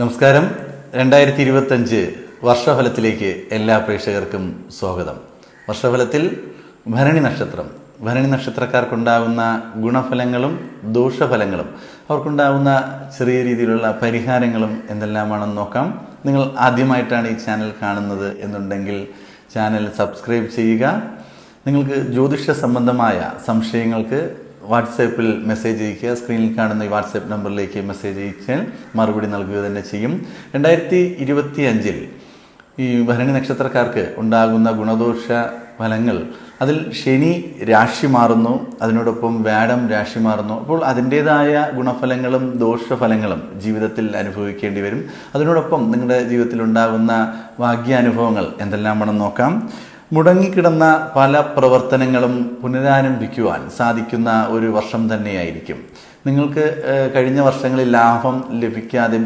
നമസ്കാരം. 2025 വർഷഫലത്തിലേക്ക് എല്ലാ പ്രേക്ഷകർക്കും സ്വാഗതം. വർഷഫലത്തിൽ ഭരണി നക്ഷത്രക്കാർക്കുണ്ടാകുന്ന ഗുണഫലങ്ങളും ദോഷഫലങ്ങളും അവർക്കുണ്ടാകുന്ന ചെറിയ രീതിയിലുള്ള പരിഹാരങ്ങളും എന്തെല്ലാമാണെന്ന് നോക്കാം. നിങ്ങൾ ആദ്യമായിട്ടാണ് ഈ ചാനൽ കാണുന്നത് എന്നുണ്ടെങ്കിൽ ചാനൽ സബ്സ്ക്രൈബ് ചെയ്യുക. നിങ്ങൾക്ക് ജ്യോതിഷ സംബന്ധമായ സംശയങ്ങൾക്ക് വാട്സാപ്പിൽ മെസ്സേജ് അയയ്ക്കുക. സ്ക്രീനിൽ കാണുന്ന ഈ വാട്സാപ്പ് നമ്പറിലേക്ക് മെസ്സേജ് അയച്ചാൽ മറുപടി നൽകുക തന്നെ ചെയ്യും. 2025 ഈ ഭരണി നക്ഷത്രക്കാർക്ക് ഉണ്ടാകുന്ന ഗുണദോഷ ഫലങ്ങൾ, അതിൽ ശനി രാശി മാറുന്നു, അതിനോടൊപ്പം വ്യാഴം രാശി മാറുന്നു. അപ്പോൾ അതിൻ്റേതായ ഗുണഫലങ്ങളും ദോഷഫലങ്ങളും ജീവിതത്തിൽ അനുഭവിക്കേണ്ടി വരും. അതിനോടൊപ്പം നിങ്ങളുടെ ജീവിതത്തിൽ ഉണ്ടാകുന്ന ഭാഗ്യാനുഭവങ്ങൾ എന്തെല്ലാമാണെന്ന് നോക്കാം. മുടങ്ങിക്കിടന്ന പല പ്രവർത്തനങ്ങളും പുനരാരംഭിക്കുവാൻ സാധിക്കുന്ന ഒരു വർഷം തന്നെയായിരിക്കും. നിങ്ങൾക്ക് കഴിഞ്ഞ വർഷങ്ങളിൽ ലാഭം ലഭിക്കാതെ